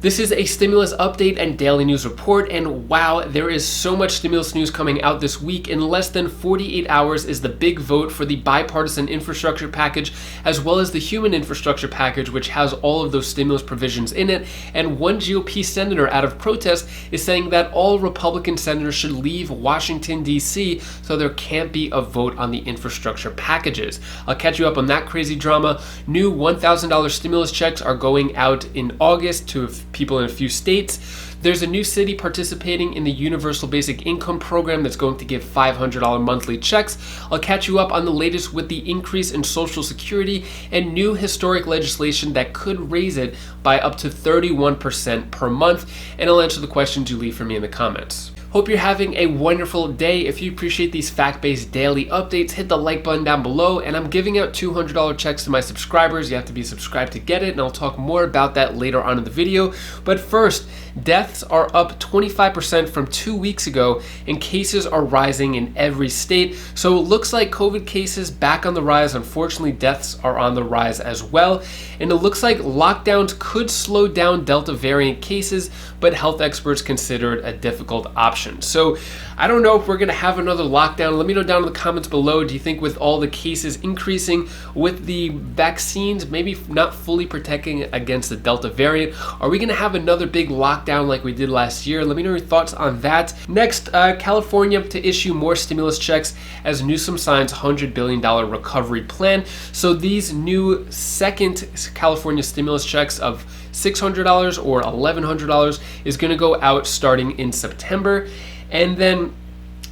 This is a stimulus update and daily news report, and wow, there is so much stimulus news coming out this week. In less than 48 hours is the big vote for the bipartisan infrastructure package, as well as the human infrastructure package, which has all of those stimulus provisions in it. And one GOP senator out of protest is saying that all Republican senators should leave Washington, D.C., so there can't be a vote on the infrastructure packages. I'll catch you up on that crazy drama. New $1,000 stimulus checks are going out in August to people in a few states. There's a new city participating in the Universal Basic Income program that's going to give $500 monthly checks. I'll catch you up on the latest with the increase in Social Security and new historic legislation that could raise it by up to 31% per month. And I'll answer the questions you leave for me in the comments. Hope you're having a wonderful day. If you appreciate these fact-based daily updates, hit the like button down below. And I'm giving out $200 checks to my subscribers. You have to be subscribed to get it, and I'll talk more about that later on in the video. But first, deaths are up 25% from 2 weeks ago, and cases are rising in every state. So it looks like COVID cases back on the rise. Unfortunately, deaths are on the rise as well. And it looks like lockdowns could slow down Delta variant cases, but health experts consider it a difficult option. So I don't know if we're going to have another lockdown. Let me know down in the comments below. Do you think with all the cases increasing, with the vaccines maybe not fully protecting against the Delta variant, are we going to have another big lockdown like we did last year? Let me know your thoughts on that. Next, California to issue more stimulus checks as Newsom signs $100 billion recovery plan. So these new second California stimulus checks of $600 or $1,100 is going to go out starting in September. And then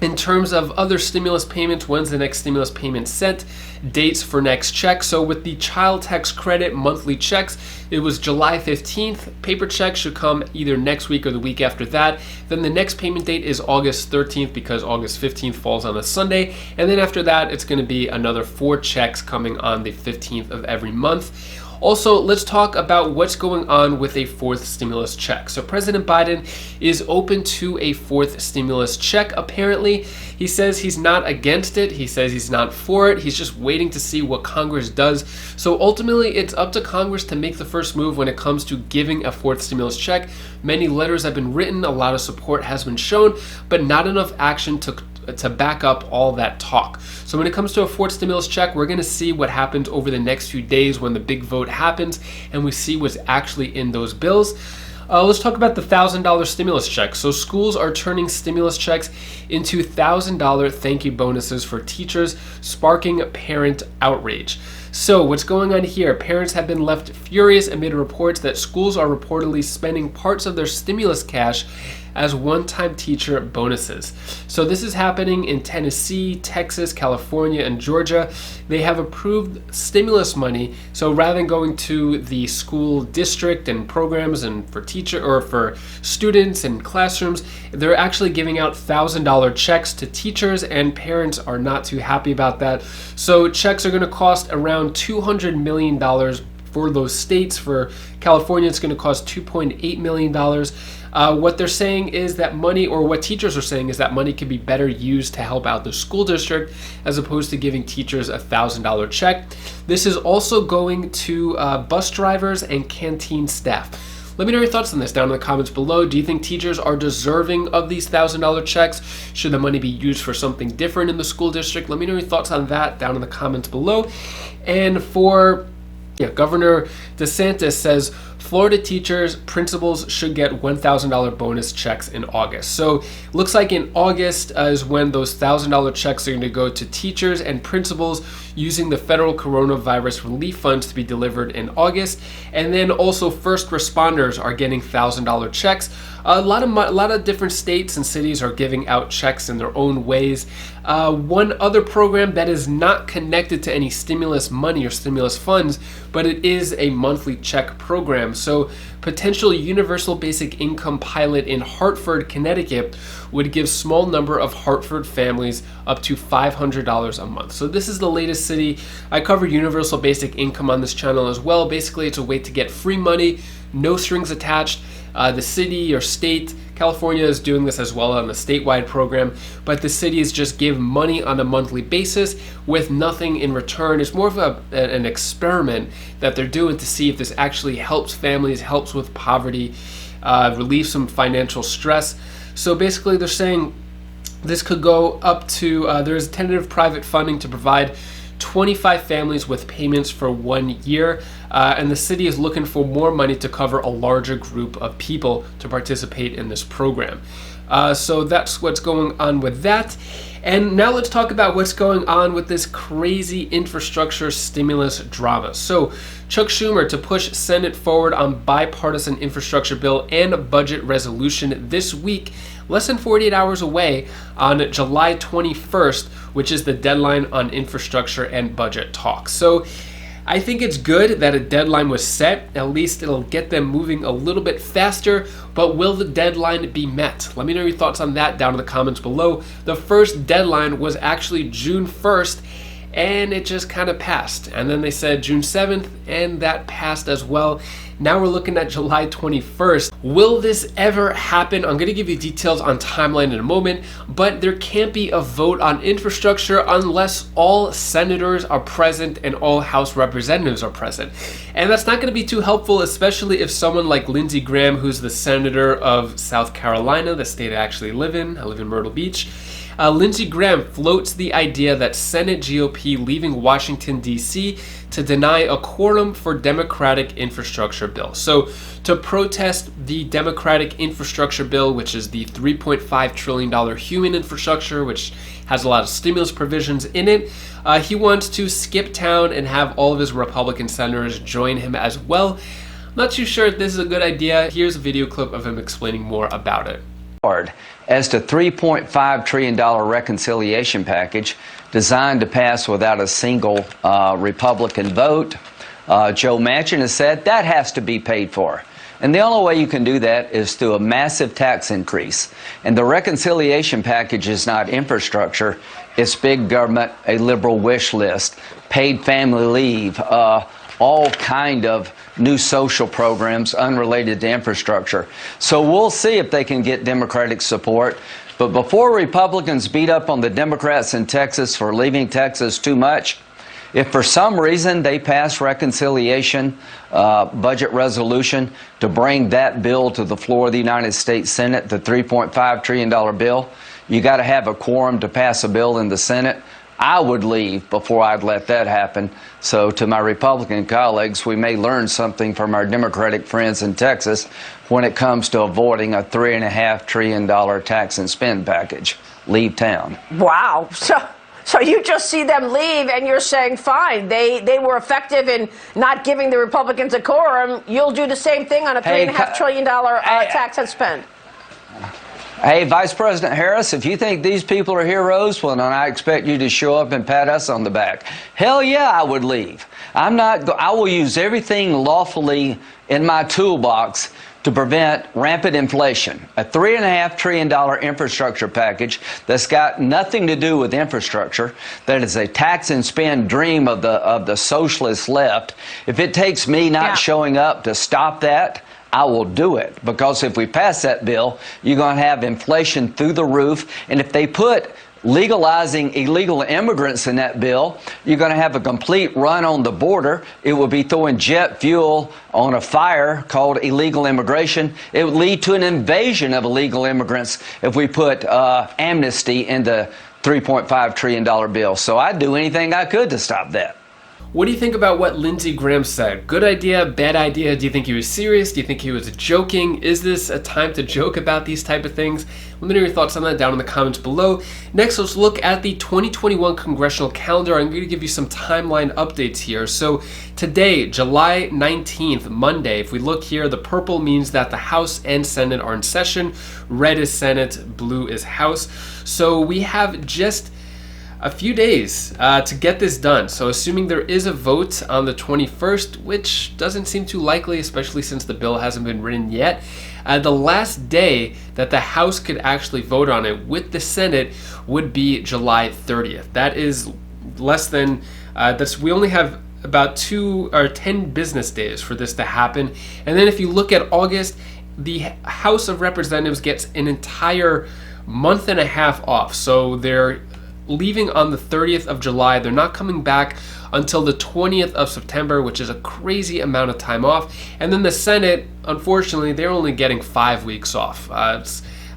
in terms of other stimulus payments, when's the next stimulus payment set? Dates for next check. So with the child tax credit monthly checks, it was July 15th. Paper checks should come either next week or the week after that. Then the next payment date is August 13th because August 15th falls on a Sunday. And then after that, it's going to be another 4 checks coming on the 15th of every month. Also, let's talk about what's going on with a fourth stimulus check. So President Biden is open to a fourth stimulus check. Apparently, he says he's not against it. He says he's not for it. He's just waiting to see what Congress does. So ultimately, it's up to Congress to make the first move when it comes to giving a fourth stimulus check. Many letters have been written, a lot of support has been shown, but not enough action to back up all that talk. So when it comes to a fourth stimulus check, we're going to see what happens over the next few days when the big vote happens and we see what's actually in those bills. Let's talk about the $1,000 stimulus check. So schools are turning stimulus checks into $1,000 thank you bonuses for teachers, sparking parent outrage. So what's going on here? Parents have been left furious amid reports that schools are reportedly spending parts of their stimulus cash as one-time teacher bonuses. So this is happening in Tennessee, Texas, California, and Georgia. They have approved stimulus money. So rather than going to the school district and programs and for teacher or for students and classrooms, they're actually giving out $1,000 checks to teachers, and parents are not too happy about that. So checks are going to cost around $200 million for those states. For California, it's going to cost $2.8 million. What they're saying is that money, or what teachers are saying is that money can be better used to help out the school district as opposed to giving teachers a $1,000 check. This is also going to bus drivers and canteen staff. Let me know your thoughts on this down in the comments below. Do you think teachers are deserving of these $1,000 checks? Should the money be used for something different in the school district? Let me know your thoughts on that down in the comments below. And for Governor DeSantis says Florida teachers, principals should get $1,000 bonus checks in August. So looks like in August is when those $1,000 checks are going to go to teachers and principals using the federal coronavirus relief funds to be delivered in August. And then also first responders are getting $1,000 checks. A lot of different states and cities are giving out checks in their own ways. One other program that is not connected to any stimulus money or stimulus funds, but it is a monthly check program. So potential universal basic income pilot in Hartford, Connecticut would give small number of Hartford families up to $500 a month. So this is the latest city. I covered universal basic income on this channel as well. Basically, it's a way to get free money, no strings attached. The city or state, California is doing this as well on a statewide program, but the cities just give money on a monthly basis with nothing in return. It's more of an experiment that they're doing to see if this actually helps families, helps with poverty, relieves some financial stress. So basically they're saying this could go up to, there's tentative private funding to provide 25 families with payments for 1 year, and the city is looking for more money to cover a larger group of people to participate in this program. So that's what's going on with that. And now let's talk about what's going on with this crazy infrastructure stimulus drama. So Chuck Schumer to push Senate forward on bipartisan infrastructure bill and budget resolution this week, less than 48 hours away on July 21st, which is the deadline on infrastructure and budget talks. So I think it's good that a deadline was set. At least it'll get them moving a little bit faster, but will the deadline be met? Let me know your thoughts on that down in the comments below. The first deadline was actually June 1st, and it just kind of passed. And then they said June 7th, and that passed as well. Now we're looking at July 21st. Will this ever happen? I'm going to give you details on timeline in a moment, but there can't be a vote on infrastructure unless all senators are present and all House representatives are present. And that's not going to be too helpful, especially if someone like Lindsey Graham, who's the senator of South Carolina, the state I actually live in. I live in Myrtle Beach. Lindsey Graham floats the idea that Senate GOP leaving Washington, D.C. to deny a quorum for Democratic infrastructure bill. So to protest the Democratic infrastructure bill, which is the $3.5 trillion human infrastructure, which has a lot of stimulus provisions in it, he wants to skip town and have all of his Republican senators join him as well. I'm not too sure if this is a good idea. Here's a video clip of him explaining more about it. As to $3.5 trillion reconciliation package designed to pass without a single Republican vote, Joe Manchin has said that has to be paid for. And the only way you can do that is through a massive tax increase. And the reconciliation package is not infrastructure, it's big government, a liberal wish list, paid family leave, all kind of new social programs unrelated to infrastructure. So we'll see if they can get Democratic support. But before Republicans beat up on the Democrats in Texas for leaving Texas too much, if for some reason they pass reconciliation budget resolution to bring that bill to the floor of the United States Senate, the $3.5 trillion bill, you got to have a quorum to pass a bill in the Senate. I would leave before I'd let that happen. So to my Republican colleagues, we may learn something from our Democratic friends in Texas when it comes to avoiding a $3.5 trillion tax and spend package. Leave town. Wow. So you just see them leave and you're saying, fine, they were effective in not giving the Republicans a quorum. You'll do the same thing on a $3.5 trillion tax and spend. Hey, Vice President Harris, if you think these people are heroes, well, then I expect you to show up and pat us on the back. Hell yeah, I would leave. I will use everything lawfully in my toolbox to prevent rampant inflation. A $3.5 trillion infrastructure package that's got nothing to do with infrastructure, that is a tax and spend dream of the socialist left. If it takes me not showing up to stop that, I will do it, because if we pass that bill, you're going to have inflation through the roof. And if they put legalizing illegal immigrants in that bill, you're going to have a complete run on the border. It will be throwing jet fuel on a fire called illegal immigration. It would lead to an invasion of illegal immigrants if we put amnesty in the $3.5 trillion bill. So I'd do anything I could to stop that. What do you think about what Lindsey Graham said? Good idea, bad idea? Do you think he was serious? Do you think he was joking? Is this a time to joke about these type of things? Let me know your thoughts on that down in the comments below. Next, let's look at the 2021 congressional calendar. I'm going to give you some timeline updates here. So today, July 19th, Monday, if we look here, the purple means that the House and Senate are in session. Red is Senate, blue is House. So we have just a few days to get this done. So assuming there is a vote on the 21st, which doesn't seem too likely, especially since the bill hasn't been written yet, the last day that the House could actually vote on it with the Senate would be July 30th. That is less than, we only have about 2 or 10 business days for this to happen. And then if you look at August, the House of Representatives gets an entire month and a half off. So they're leaving on the 30th of July. They're not coming back until the 20th of September, which is a crazy amount of time off. And then the Senate, unfortunately, they're only getting 5 weeks off.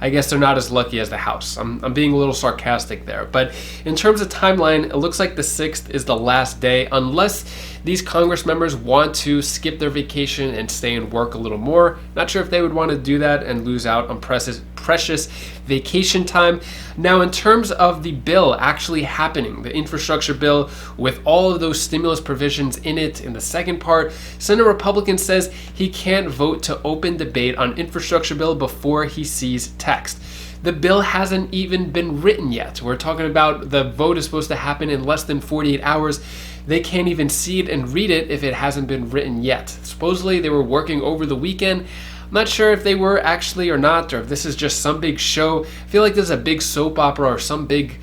I guess they're not as lucky as the House. I'm being a little sarcastic there. But in terms of timeline, it looks like the 6th is the last day, unless these Congress members want to skip their vacation and stay and work a little more. Not sure if they would want to do that and lose out on precious vacation time. Now, in terms of the bill actually happening, the infrastructure bill with all of those stimulus provisions in it, in the second part, Senate Republican says he can't vote to open debate on infrastructure bill before he sees text. The bill hasn't even been written yet. We're talking about the vote is supposed to happen in less than 48 hours. They can't even see it and read it if it hasn't been written yet. Supposedly they were working over the weekend. I'm not sure if they were actually or not, or if this is just some big show. I feel like this is a big soap opera or some big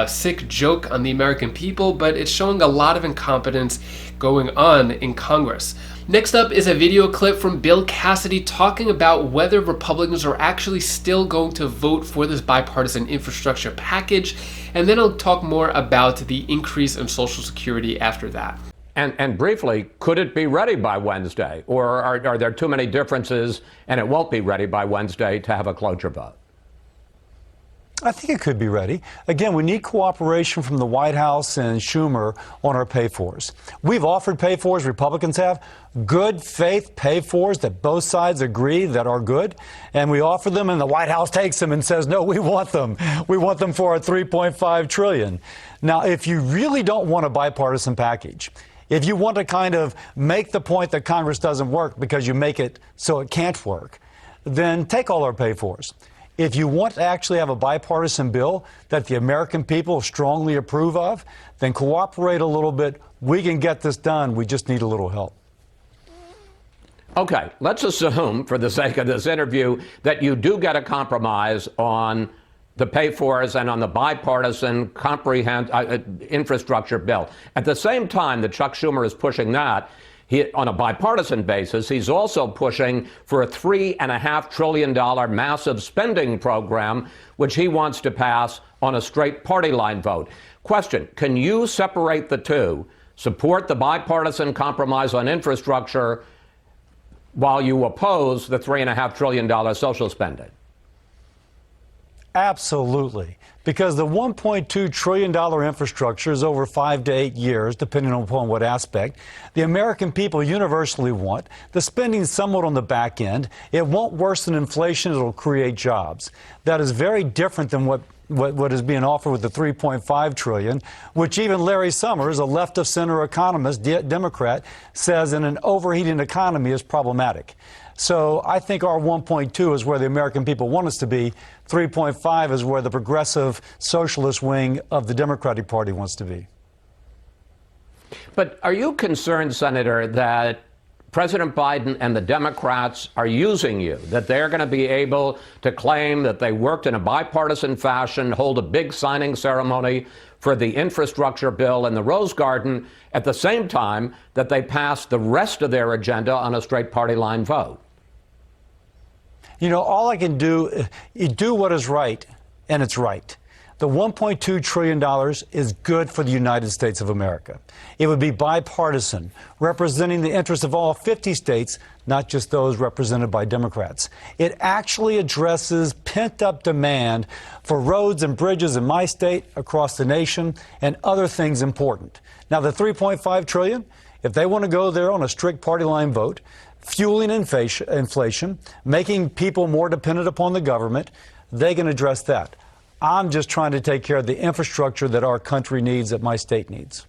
sick joke on the American people, but it's showing a lot of incompetence going on in Congress. Next up is a video clip from Bill Cassidy talking about whether Republicans are actually still going to vote for this bipartisan infrastructure package, and then I'll talk more about the increase in Social Security after that. And briefly, could it be ready by Wednesday, or are there too many differences and it won't be ready by Wednesday to have a cloture vote? I think it could be ready. Again, we need cooperation from the White House and Schumer on our pay-fors. We've offered pay-fors, Republicans have, good faith pay-fors that both sides agree that are good, and we offer them and the White House takes them and says, no, we want them. We want them for our $3.5 trillion. Now, if you really don't want a bipartisan package, if you want to kind of make the point that Congress doesn't work because you make it so it can't work, then take all our pay-fors. If you want to actually have a bipartisan bill that the American people strongly approve of, then cooperate a little bit. We can get this done. We just need a little help. Okay, let's assume, for the sake of this interview, that you do get a compromise on the pay-fors and on the bipartisan infrastructure bill. At the same time that Chuck Schumer is pushing that, on a bipartisan basis, he's also pushing for a $3.5 trillion massive spending program, which he wants to pass on a straight party line vote. Question, can you separate the two, support the bipartisan compromise on infrastructure while you oppose the $3.5 trillion social spending? Absolutely. Because the $1.2 trillion infrastructure is over 5 to 8 years, depending upon what aspect. The American people universally want. The spending somewhat on the back end. It won't worsen inflation. It'll create jobs. That is very different than what is being offered with the $3.5 trillion, which even Larry Summers, a left-of-center economist, Democrat, says in an overheating economy is problematic. So I think our 1.2 is where the American people want us to be. 3.5 is where the progressive socialist wing of the Democratic Party wants to be. But are you concerned, Senator, that President Biden and the Democrats are using you, that they're going to be able to claim that they worked in a bipartisan fashion, hold a big signing ceremony for the infrastructure bill in the Rose Garden, at the same time that they pass the rest of their agenda on a straight party line vote? You know, all I can do is do what is right, and it's right. The $1.2 trillion is good for the United States of America. It would be bipartisan, representing the interests of all 50 states, not just those represented by Democrats. It actually addresses pent-up demand for roads and bridges in my state, across the nation, and other things important. Now, the $3.5 trillion, if they want to go there on a strict party line vote, fueling inflation, making people more dependent upon the government, they can address that. I'm just trying to take care of the infrastructure that our country needs, that my state needs.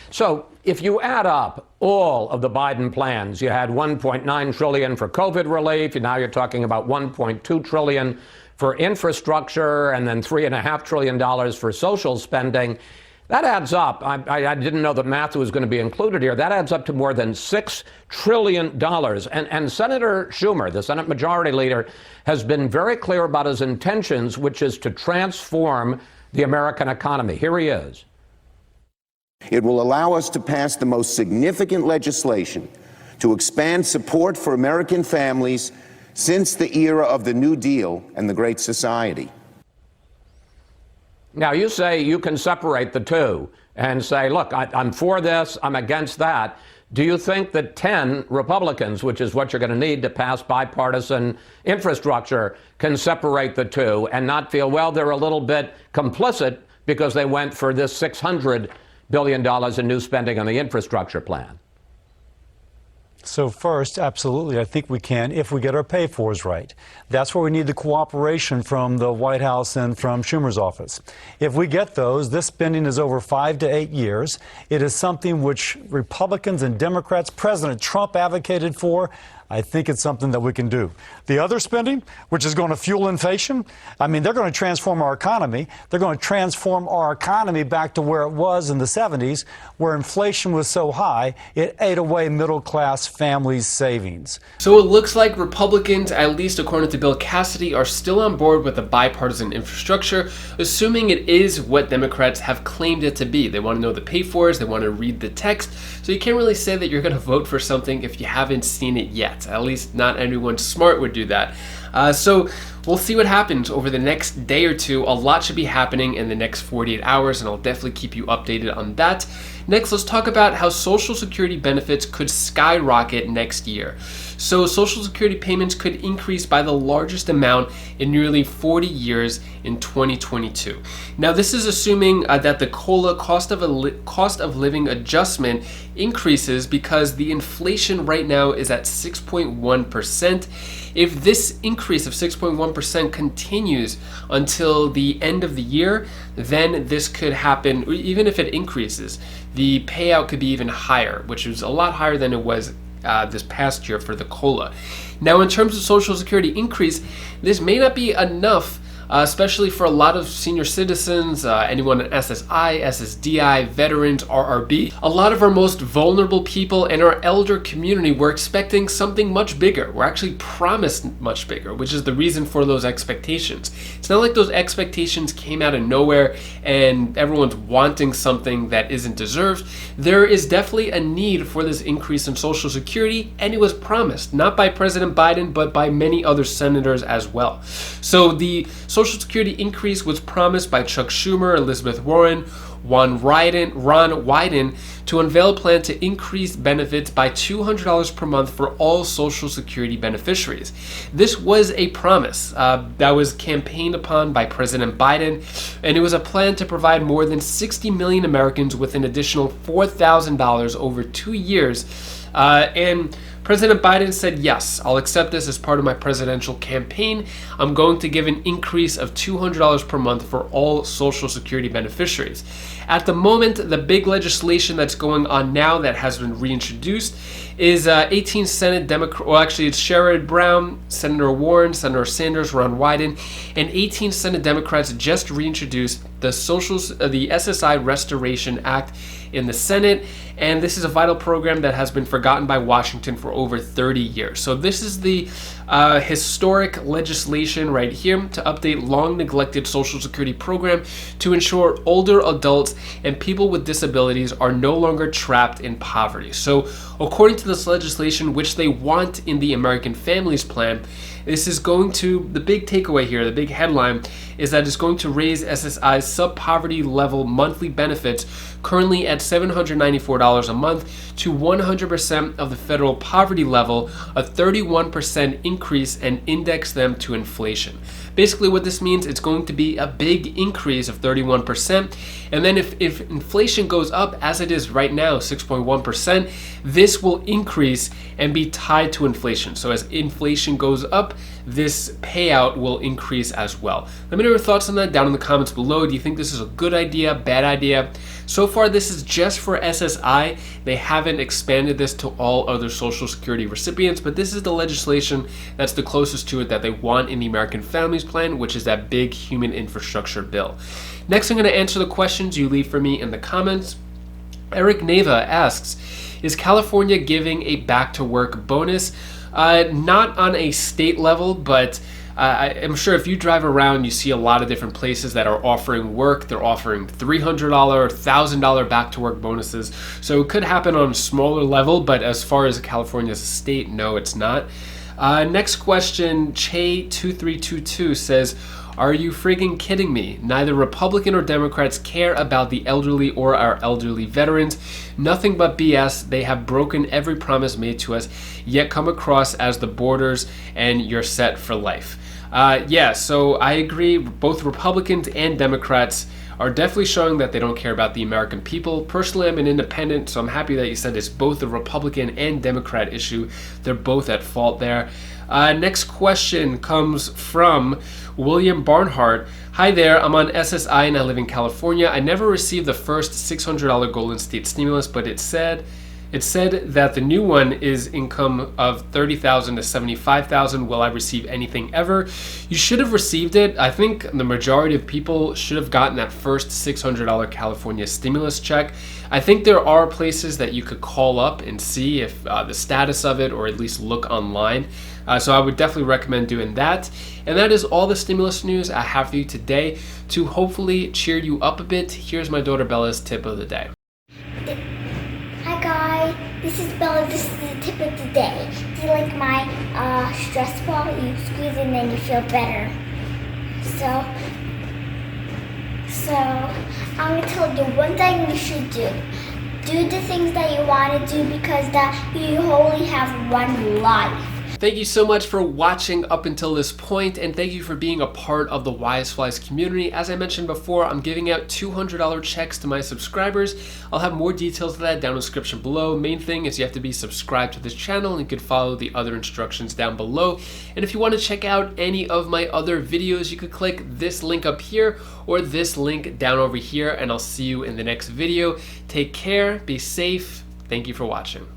So if you add up all of the Biden plans, you had $1.9 trillion for COVID relief, and now you're talking about $1.2 trillion for infrastructure, and then $3.5 trillion for social spending. That adds up. I didn't know that math was going to be included here. That adds up to more than $6 trillion. And Senator Schumer, the Senate Majority Leader, has been very clear about his intentions, which is to transform the American economy. Here he is. It will allow us to pass the most significant legislation to expand support for American families since the era of the New Deal and the Great Society. Now, you say you can separate the two and say, look, I'm for this, I'm against that. Do you think that 10 Republicans, which is what you're going to need to pass bipartisan infrastructure, can separate the two and not feel, well, they're a little bit complicit because they went for this $600 billion in new spending on the infrastructure plan? So first, absolutely, I think we can if we get our pay-fors right. That's where we need the cooperation from the White House and from Schumer's office. If we get those, this spending is over 5 to 8 years. It is something which Republicans and Democrats, President Trump advocated for. I think it's something that we can do. The other spending, which is going to fuel inflation, I mean, they're going to transform our economy. They're going to transform our economy back to where it was in the 70s, where inflation was so high, it ate away middle-class families' savings. So it looks like Republicans, at least according to Bill Cassidy, are still on board with the bipartisan infrastructure, assuming it is what Democrats have claimed it to be. They want to know the pay-fors, they want to read the text, so you can't really say that you're going to vote for something if you haven't seen it yet. At least not anyone smart would do that. So we'll see what happens over the next day or two. A lot should be happening in the next 48 hours, and I'll definitely keep you updated on that. Next, let's talk about how Social Security benefits could skyrocket next year. So Social Security payments could increase by the largest amount in nearly 40 years in 2022. Now, this is assuming that the COLA, cost of living adjustment, increases because the inflation right now is at 6.1%. If this increase of 6.1% continues until the end of the year, then this could happen. Even if it increases, the payout could be even higher, which is a lot higher than it was this past year for the COLA. Now, in terms of Social Security increase, this may not be enough, especially for a lot of senior citizens, anyone in SSI, SSDI, veterans, RRB. A lot of our most vulnerable people in our elder community were expecting something much bigger. We're actually promised much bigger, which is the reason for those expectations. It's not like those expectations came out of nowhere and everyone's wanting something that isn't deserved. There is definitely a need for this increase in Social Security, and it was promised, not by President Biden, but by many other senators as well. So the Social Security increase was promised by Chuck Schumer, Elizabeth Warren, Ron Wyden to unveil a plan to increase benefits by $200 per month for all Social Security beneficiaries. This was a promise that was campaigned upon by President Biden, and it was a plan to provide more than 60 million Americans with an additional $4,000 over 2 years. And President Biden said, yes, I'll accept this as part of my presidential campaign. I'm going to give an increase of $200 per month for all Social Security beneficiaries. At the moment, the big legislation that's going on now that has been reintroduced is 18 Senate Democrats, well, actually it's Sherrod Brown, Senator Warren, Senator Sanders, Ron Wyden, and 18 Senate Democrats just reintroduced the SSI Restoration Act in the Senate, and this is a vital program that has been forgotten by Washington for over 30 years. So this is the historic legislation right here to update long neglected Social Security program to ensure older adults and people with disabilities are no longer trapped in poverty. So according to this legislation, which they want in the American Families Plan, this is going to, the big takeaway here, the big headline, is that it's going to raise SSI's sub-poverty level monthly benefits, currently at $794 a month, to 100% of the federal poverty level, a 31% increase, and index them to inflation. Basically what this means, it's going to be a big increase of 31%, and then if inflation goes up as it is right now, 6.1%, this will increase and be tied to inflation. So as inflation goes up, this payout will increase as well. Let me know your thoughts on that down in the comments below. Do you think this is a good idea, bad idea? So far, this is just for SSI. They haven't expanded this to all other Social Security recipients, but this is the legislation that's the closest to it that they want in the American Families Plan, which is that big human infrastructure bill. Next, I'm going to answer the questions you leave for me in the comments. Eric Neva asks, is California giving a back to work bonus? Not on a state level, but I'm sure if you drive around, you see a lot of different places that are offering work. They're offering $300, $1,000 back to work bonuses. So it could happen on a smaller level, but as far as California as a state, no, it's not. Next question, Che2322 says, are you friggin' kidding me? Neither Republican or Democrats care about the elderly or our elderly veterans. Nothing but BS. They have broken every promise made to us, yet come across as the borders and you're set for life. Yeah, so I agree. Both Republicans and Democrats are definitely showing that they don't care about the American people. Personally, I'm an independent, so I'm happy that you said it's both a Republican and Democrat issue. They're both at fault there. Next question comes from William Barnhart. Hi there, I'm on SSI and I live in California. I never received the first $600 Golden State stimulus, but it said that the new one is income of $30,000 to $75,000. Will I receive anything ever? You should have received it. I think the majority of people should have gotten that first $600 California stimulus check. I think there are places that you could call up and see if the status of it, or at least look online. So I would definitely recommend doing that. And that is all the stimulus news I have for you today. To hopefully cheer you up a bit, here's my daughter Bella's tip of the day. Hi guys, this is Bella. This is the tip of the day. Do you like my stress ball? You squeeze it and then you feel better. So I'm going to tell you one thing you should do. Do the things that you want to do, because that you only have one life. Thank you so much for watching up until this point, and thank you for being a part of the Wise Flies community. As I mentioned before, I'm giving out $200 checks to my subscribers. I'll have more details of that down in the description below. Main thing is you have to be subscribed to this channel, and you could follow the other instructions down below. And if you want to check out any of my other videos, you could click this link up here or this link down over here, and I'll see you in the next video. Take care, be safe. Thank you for watching.